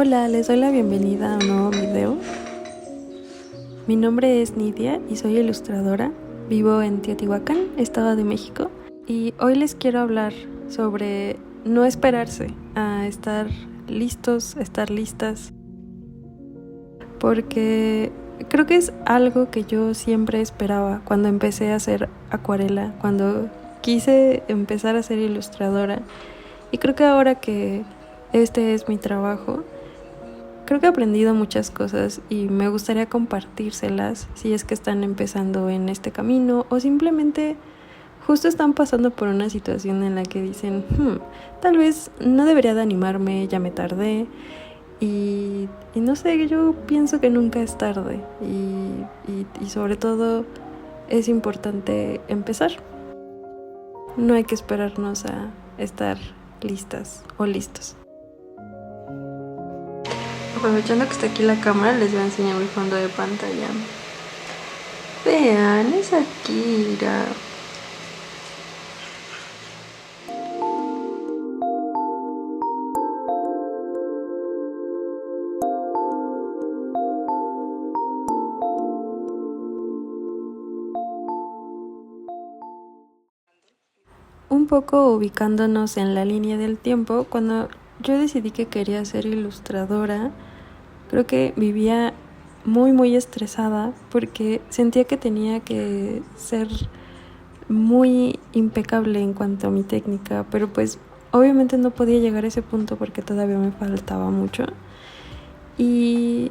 Hola, les doy la bienvenida a un nuevo video. Mi nombre es Nidia y soy ilustradora. Vivo en Teotihuacán, Estado de México. Y hoy les quiero hablar sobre no esperarse a estar listos, estar listas. Porque creo que es algo que yo siempre esperaba cuando empecé a hacer acuarela, cuando quise empezar a ser ilustradora. Y creo que ahora que este es mi trabajo, creo que he aprendido muchas cosas y me gustaría compartírselas si es que están empezando en este camino o simplemente justo están pasando por una situación en la que dicen, tal vez no debería de animarme, ya me tardé. Y no sé, yo pienso que nunca es tarde y sobre todo es importante empezar. No hay que esperarnos a estar listas o listos. Aprovechando que está aquí la cámara, les voy a enseñar mi fondo de pantalla. Vean, es Akira. Un poco ubicándonos en la línea del tiempo, cuando yo decidí que quería ser ilustradora, creo que vivía muy estresada porque sentía que tenía que ser muy impecable en cuanto a mi técnica, pero pues obviamente no podía llegar a ese punto porque todavía me faltaba mucho y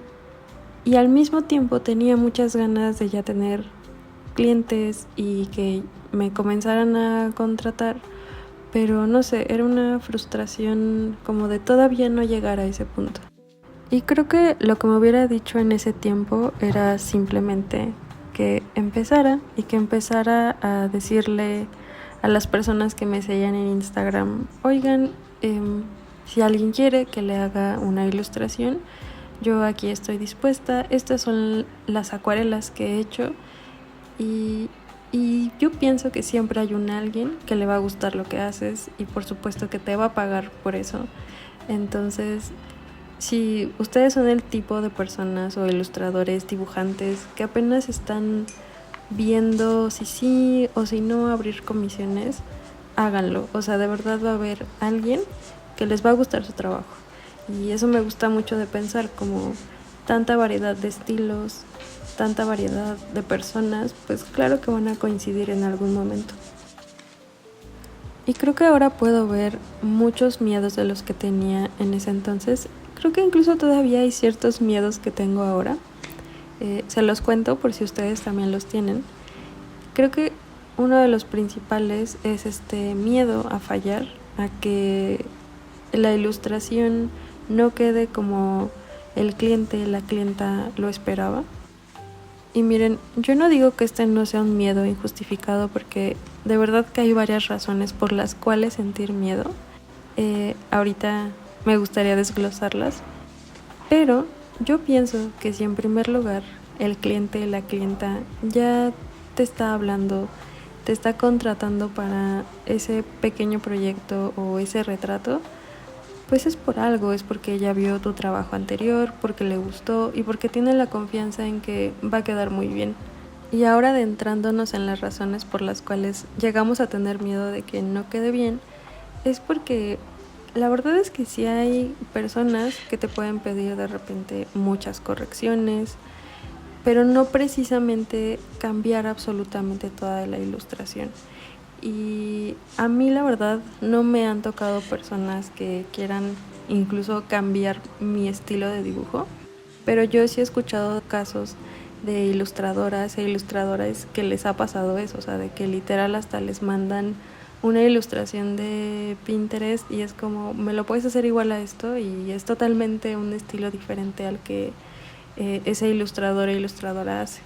al mismo tiempo tenía muchas ganas de ya tener clientes y que me comenzaran a contratar, pero no sé, era una frustración como de todavía no llegar a ese punto. Y creo que lo que me hubiera dicho en ese tiempo era simplemente que empezara y que empezara a decirle a las personas que me seguían en Instagram, oigan, si alguien quiere que le haga una ilustración, yo aquí estoy dispuesta, estas son las acuarelas que he hecho y yo pienso que siempre hay alguien que le va a gustar lo que haces y por supuesto que te va a pagar por eso. Entonces, si ustedes son el tipo de personas o ilustradores, dibujantes que apenas están viendo si sí o si no abrir comisiones, háganlo. O sea, de verdad va a haber alguien que les va a gustar su trabajo. Y eso me gusta mucho de pensar, como tanta variedad de estilos, tanta variedad de personas, pues claro que van a coincidir en algún momento. Y creo que ahora puedo ver muchos miedos de los que tenía en ese entonces. Creo que incluso todavía hay ciertos miedos que tengo ahora. Se los cuento por si ustedes también los tienen. Creo que uno de los principales es este miedo a fallar, a que la ilustración no quede como el cliente, la clienta lo esperaba. Y miren, yo no digo que este no sea un miedo injustificado porque de verdad que hay varias razones por las cuales sentir miedo. Ahorita me gustaría desglosarlas, pero yo pienso que si en primer lugar el cliente, la clienta ya te está hablando, te está contratando para ese pequeño proyecto o ese retrato, pues es por algo, es porque ella vio tu trabajo anterior, porque le gustó y porque tiene la confianza en que va a quedar muy bien. Y ahora adentrándonos en las razones por las cuales llegamos a tener miedo de que no quede bien, es porque la verdad es que sí hay personas que te pueden pedir de repente muchas correcciones, pero no precisamente cambiar absolutamente toda la ilustración. Y a mí la verdad no me han tocado personas que quieran incluso cambiar mi estilo de dibujo, pero yo sí he escuchado casos de ilustradoras e ilustradores que les ha pasado eso, o sea, de que literal hasta les mandan una ilustración de Pinterest y es como, me lo puedes hacer igual a esto, y es totalmente un estilo diferente al que ese ilustrador e ilustradora hace.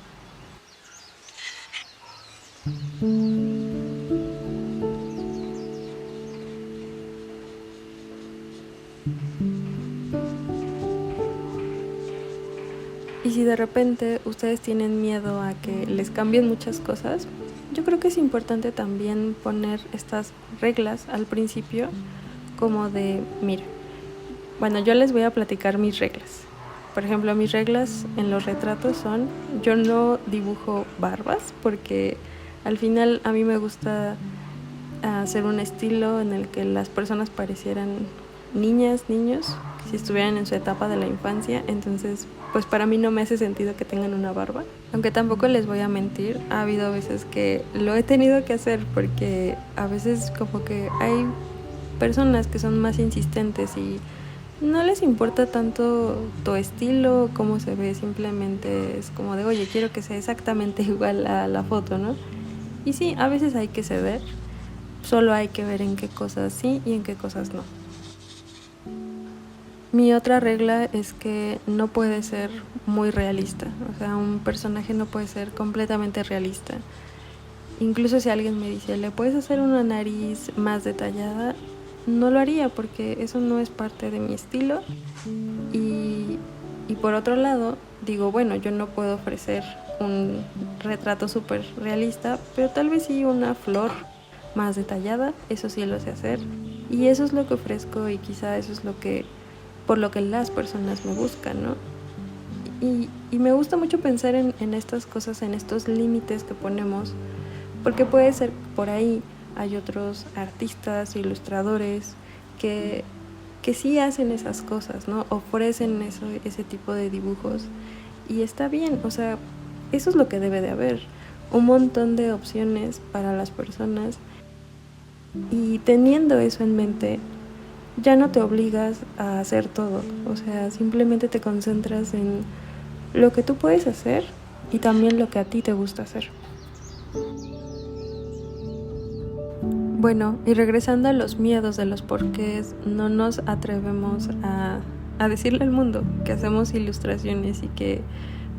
Y si de repente ustedes tienen miedo a que les cambien muchas cosas, yo creo que es importante también poner estas reglas al principio, como de, mira, Bueno, yo les voy a platicar mis reglas. Por ejemplo, mis reglas en los retratos son, yo no dibujo barbas porque al final a mí me gusta hacer un estilo en el que las personas parecieran niñas, niños, si estuvieran en su etapa de la infancia. Entonces, pues para mí no me hace sentido que tengan una barba. Aunque tampoco les voy a mentir, ha habido veces que lo he tenido que hacer porque a veces como que hay personas que son más insistentes y no les importa tanto tu estilo, cómo se ve, simplemente es como de, oye, quiero que sea exactamente igual a la foto, ¿no? Y sí, a veces hay que ceder, solo hay que ver en qué cosas sí y en qué cosas no. Mi otra regla es que no puede ser muy realista, o sea, un personaje no puede ser completamente realista. Incluso si alguien me dice, ¿le puedes hacer una nariz más detallada? No lo haría porque eso no es parte de mi estilo. Y por otro lado, digo, bueno, yo no puedo ofrecer un retrato súper realista, pero tal vez sí una flor más detallada, eso sí lo sé hacer. Y eso es lo que ofrezco y quizá eso es por lo que las personas me buscan, ¿no? Y me gusta mucho pensar en estas cosas, en estos límites que ponemos, porque puede ser por ahí hay otros artistas, ilustradores que sí hacen esas cosas, ¿no? Ofrecen ese tipo de dibujos y está bien, o sea, eso es lo que debe de haber, un montón de opciones para las personas y teniendo eso en mente, ya no te obligas a hacer todo, o sea, simplemente te concentras en lo que tú puedes hacer y también lo que a ti te gusta hacer. Bueno, y regresando a los miedos de los porqués, no nos atrevemos a decirle al mundo que hacemos ilustraciones y que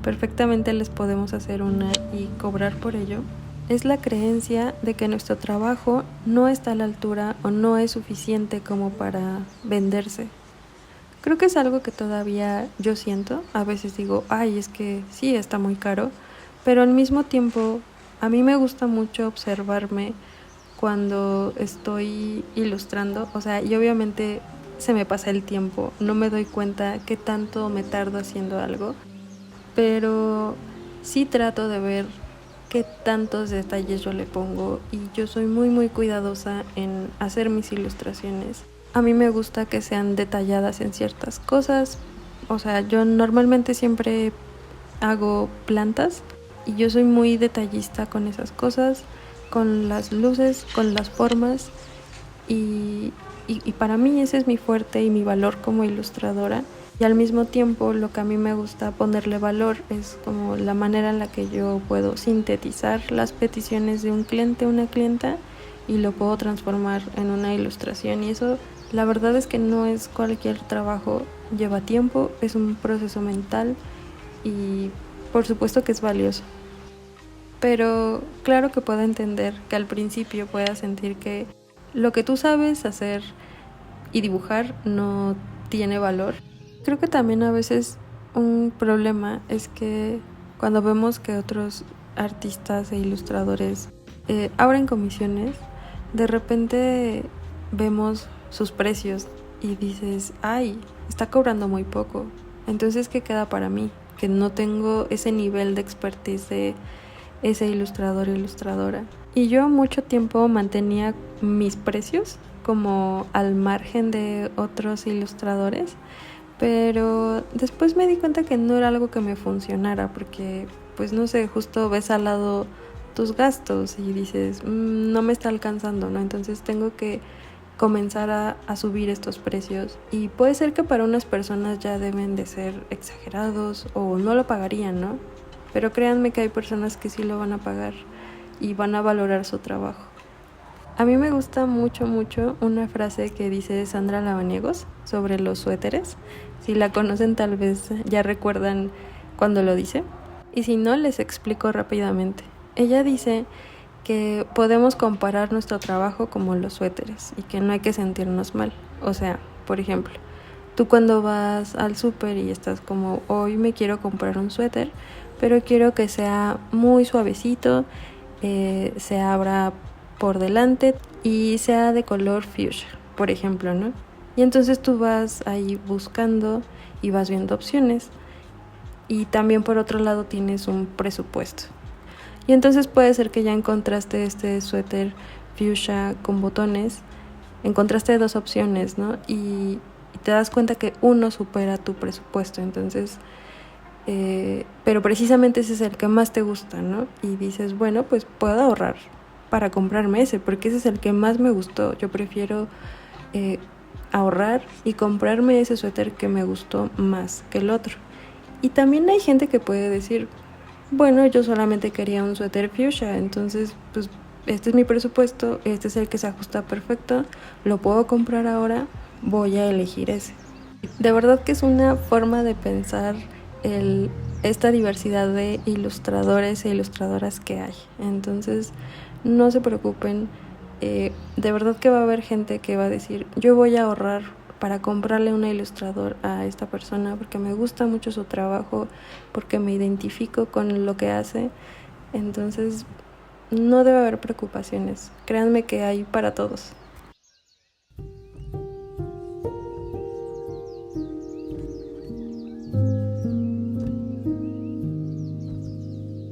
perfectamente les podemos hacer una y cobrar por ello. Es la creencia de que nuestro trabajo no está a la altura o no es suficiente como para venderse. Creo que es algo que todavía yo siento. A veces digo, ay, es que sí, está muy caro, pero al mismo tiempo a mí me gusta mucho observarme cuando estoy ilustrando, o sea, y obviamente se me pasa el tiempo, no me doy cuenta qué tanto me tardo haciendo algo, pero sí trato de ver qué tantos detalles yo le pongo y yo soy muy cuidadosa en hacer mis ilustraciones. A mí me gusta que sean detalladas en ciertas cosas, o sea, yo normalmente siempre hago plantas y yo soy muy detallista con esas cosas, con las luces, con las formas y para mí ese es mi fuerte y mi valor como ilustradora. Y al mismo tiempo lo que a mí me gusta ponerle valor es como la manera en la que yo puedo sintetizar las peticiones de un cliente o una clienta y lo puedo transformar en una ilustración. Y eso la verdad es que no es cualquier trabajo, lleva tiempo, es un proceso mental y por supuesto que es valioso. Pero claro que puedo entender que al principio puedas sentir que lo que tú sabes hacer y dibujar no tiene valor. Creo que también a veces un problema es que cuando vemos que otros artistas e ilustradores abren comisiones, de repente vemos sus precios y dices, ay, está cobrando muy poco. Entonces, ¿qué queda para mí? Que no tengo ese nivel de expertise de ese ilustrador o ilustradora. Y yo mucho tiempo mantenía mis precios como al margen de otros ilustradores, pero después me di cuenta que no era algo que me funcionara porque, pues no sé, justo ves al lado tus gastos y dices, no me está alcanzando, ¿no? Entonces tengo que comenzar a subir estos precios y puede ser que para unas personas ya deben de ser exagerados o no lo pagarían, ¿no? Pero créanme que hay personas que sí lo van a pagar y van a valorar su trabajo. A mí me gusta mucho una frase que dice Sandra Lavaniegos sobre los suéteres. Si la conocen tal vez ya recuerdan cuando lo dice. Y si no, les explico rápidamente. Ella dice que podemos comparar nuestro trabajo como los suéteres y que no hay que sentirnos mal. O sea, por ejemplo, tú cuando vas al súper y estás como, hoy me quiero comprar un suéter, pero quiero que sea muy suavecito, se abra por delante y sea de color fuchsia, por ejemplo, ¿no? Y entonces tú vas ahí buscando y vas viendo opciones. Y también por otro lado tienes un presupuesto. Y entonces puede ser que ya encontraste este suéter fuchsia con botones, encontraste dos opciones, ¿no? Y te das cuenta que uno supera tu presupuesto, entonces, pero precisamente ese es el que más te gusta, ¿no? Y dices, bueno, pues puedo ahorrar para comprarme ese, porque ese es el que más me gustó. Yo prefiero ahorrar y comprarme ese suéter que me gustó más que el otro. Y también hay gente que puede decir, bueno, yo solamente quería un suéter fuchsia, entonces pues este es mi presupuesto, este es el que se ajusta perfecto, lo puedo comprar ahora, voy a elegir ese. De verdad que es una forma de pensar esta diversidad de ilustradores e ilustradoras que hay. Entonces, no se preocupen, de verdad que va a haber gente que va a decir, yo voy a ahorrar para comprarle un ilustrador a esta persona porque me gusta mucho su trabajo, porque me identifico con lo que hace. Entonces, no debe haber preocupaciones. Créanme que hay para todos.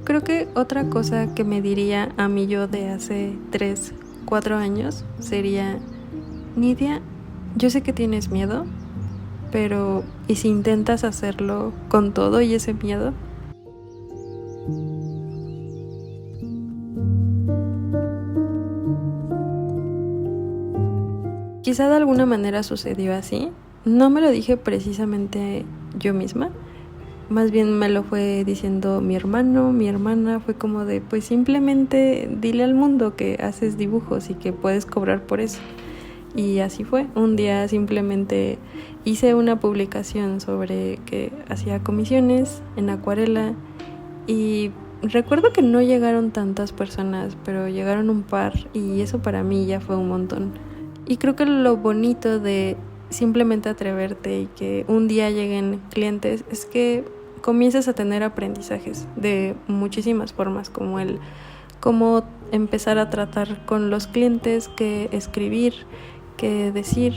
Creo que otra cosa que me diría a mí yo de hace 3, 4 años sería, Nidia, yo sé que tienes miedo, pero ¿y si intentas hacerlo con todo y ese miedo? Quizá de alguna manera sucedió así. No me lo dije precisamente yo misma. Más bien me lo fue diciendo mi hermano, mi hermana. Fue como de, pues simplemente dile al mundo que haces dibujos y que puedes cobrar por eso. Y así fue. Un día simplemente hice una publicación sobre que hacía comisiones en acuarela y recuerdo que no llegaron tantas personas, pero llegaron un par y eso para mí ya fue un montón. Y creo que lo bonito de simplemente atreverte y que un día lleguen clientes es que comienzas a tener aprendizajes de muchísimas formas, como el cómo empezar a tratar con los clientes, qué escribir, qué decir,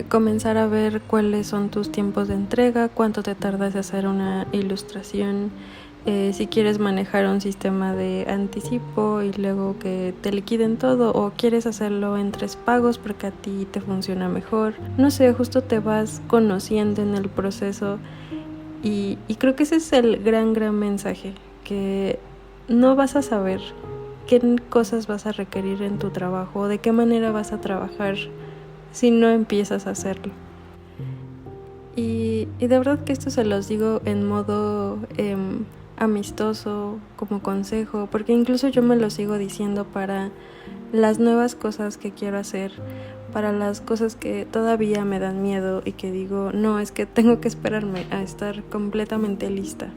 comenzar a ver cuáles son tus tiempos de entrega, cuánto te tardas de hacer una ilustración, si quieres manejar un sistema de anticipo y luego que te liquiden todo, o quieres hacerlo en 3 pagos porque a ti te funciona mejor. No sé, justo te vas conociendo en el proceso y creo que ese es el gran mensaje, que no vas a saber qué cosas vas a requerir en tu trabajo o de qué manera vas a trabajar si no empiezas a hacerlo. Y de verdad que esto se los digo en modo amistoso, como consejo, porque incluso yo me lo sigo diciendo para las nuevas cosas que quiero hacer, para las cosas que todavía me dan miedo y que digo, no, es que tengo que esperarme a estar completamente lista.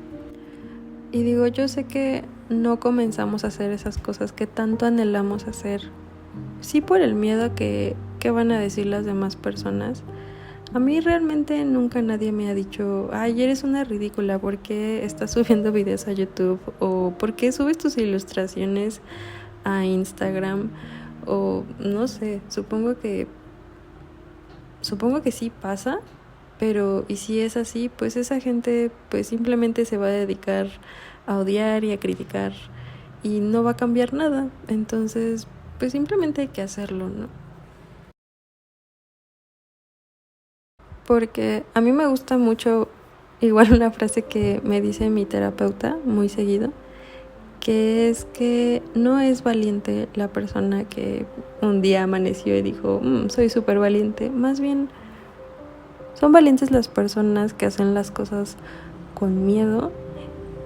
Y digo, yo sé que no comenzamos a hacer esas cosas que tanto anhelamos hacer, sí por el miedo a que van a decir las demás personas. A mí realmente nunca nadie me ha dicho, ay, eres una ridícula, ¿por qué estás subiendo videos a YouTube? O ¿por qué subes tus ilustraciones a Instagram? O no sé, supongo que sí pasa, pero y si es así, pues esa gente pues simplemente se va a dedicar a odiar y a criticar y no va a cambiar nada. Entonces, pues simplemente hay que hacerlo, ¿no? Porque a mí me gusta mucho igual una frase que me dice mi terapeuta muy seguido, que es que no es valiente la persona que un día amaneció y dijo, soy súper valiente. Más bien, son valientes las personas que hacen las cosas con miedo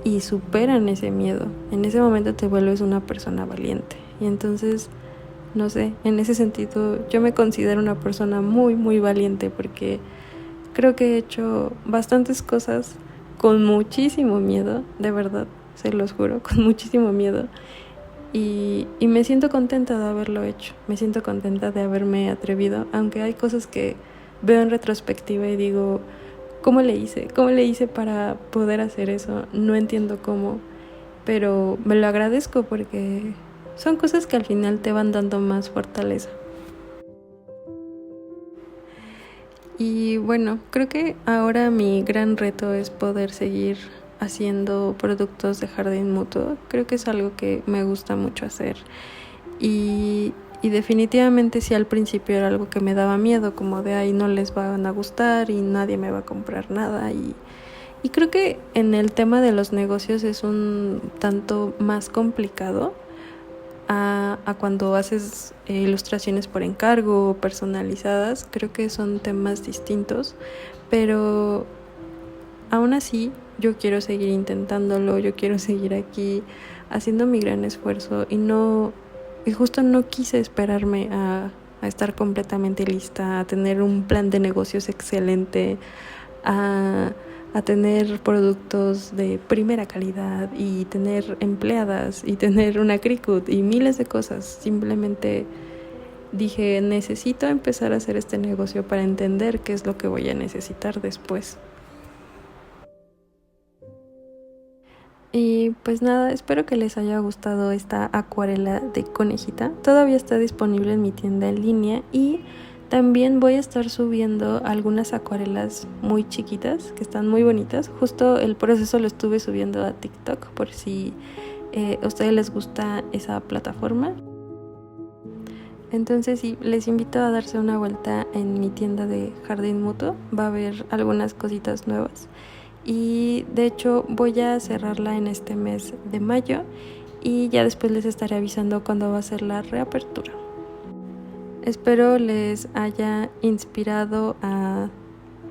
y superan ese miedo. En ese momento te vuelves una persona valiente. Y entonces, no sé, en ese sentido yo me considero una persona muy valiente porque creo que he hecho bastantes cosas con muchísimo miedo, de verdad, se los juro, con muchísimo miedo. Y me siento contenta de haberlo hecho, me siento contenta de haberme atrevido, aunque hay cosas que veo en retrospectiva y digo, ¿cómo le hice? ¿Cómo le hice para poder hacer eso? No entiendo cómo, pero me lo agradezco porque son cosas que al final te van dando más fortaleza. Y bueno, creo que ahora mi gran reto es poder seguir haciendo productos de jardín mutuo. Creo que es algo que me gusta mucho hacer. Y, y definitivamente sí, al principio era algo que me daba miedo, como de ahí no les van a gustar y nadie me va a comprar nada. Y creo que en el tema de los negocios es un tanto más complicado a cuando haces ilustraciones por encargo o personalizadas. Creo que son temas distintos, pero aún así yo quiero seguir intentándolo, yo quiero seguir aquí haciendo mi gran esfuerzo y justo no quise esperarme a estar completamente lista, a tener un plan de negocios excelente, a tener productos de primera calidad y tener empleadas y tener una Cricut y miles de cosas. Simplemente dije, necesito empezar a hacer este negocio para entender qué es lo que voy a necesitar después. Y pues nada, espero que les haya gustado esta acuarela de conejita. Todavía está disponible en mi tienda en línea y también voy a estar subiendo algunas acuarelas muy chiquitas que están muy bonitas. Justo el proceso lo estuve subiendo a TikTok por si a ustedes les gusta esa plataforma. Entonces sí, les invito a darse una vuelta en mi tienda de jardín mutuo. Va a haber algunas cositas nuevas. Y de hecho voy a cerrarla en este mes de mayo y ya después les estaré avisando cuándo va a ser la reapertura. Espero les haya inspirado a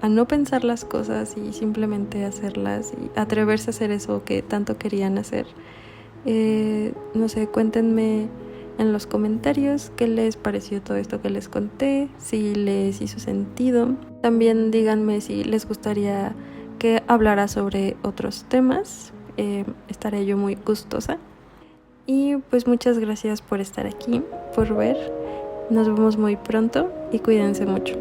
no pensar las cosas y simplemente hacerlas y atreverse a hacer eso que tanto querían hacer. No sé, cuéntenme en los comentarios qué les pareció todo esto que les conté, si les hizo sentido. También díganme si les gustaría que hablara sobre otros temas. Estaré yo muy gustosa. Y pues muchas gracias por estar aquí, por ver. Nos vemos muy pronto y cuídense mucho.